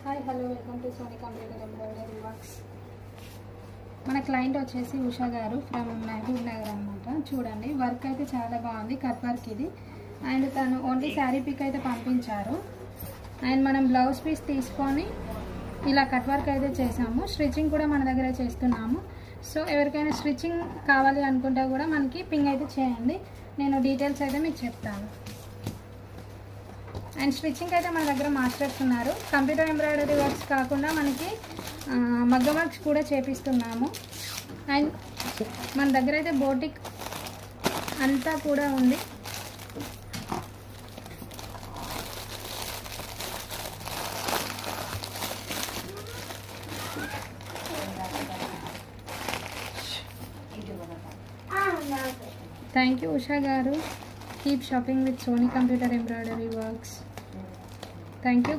Hi hello welcome to Sony computer embroidery works. మన client వచ్చేసి ఉషా గారు ఫ్రమ్ మహబూబ్ నగర్ అనమాట. చూడండి వర్క్ అయితే చాలా బాగుంది, కట్ వర్క్ ఇది. అండ్ తను ఓన్లీ శారీ పిక్ అయితే పంపించారు. అండ్ మనం బ్లౌజ్ పీస్ తీసుకొని ఇలా కట్ వర్క్ అయితే చేసాము. స్టిచ్చింగ్ కూడా మన దగ్గర చేస్తున్నాము. సో ఎవరికైనా స్టిచ్చింగ్ కావాలి అనుకుంటే కూడా మనకి పింగ్ అయితే చేయండి, నేను డీటెయిల్స్ అయితే మీకు చెప్తాను. అండ్ స్టిచ్చింగ్ అయితే మన దగ్గర మాస్టర్స్ ఉన్నారు. కంప్యూటర్ ఎంబ్రాయిడరీ వర్క్స్ కాకుండా మనకి మగ్గం వర్క్స్ కూడా చేపిస్తున్నాము. అండ్ మన దగ్గర అయితే బోటిక్ అంతా కూడా ఉంది. Thank you Usha garu. Keep shopping with Sony computer embroidery works. Thank you.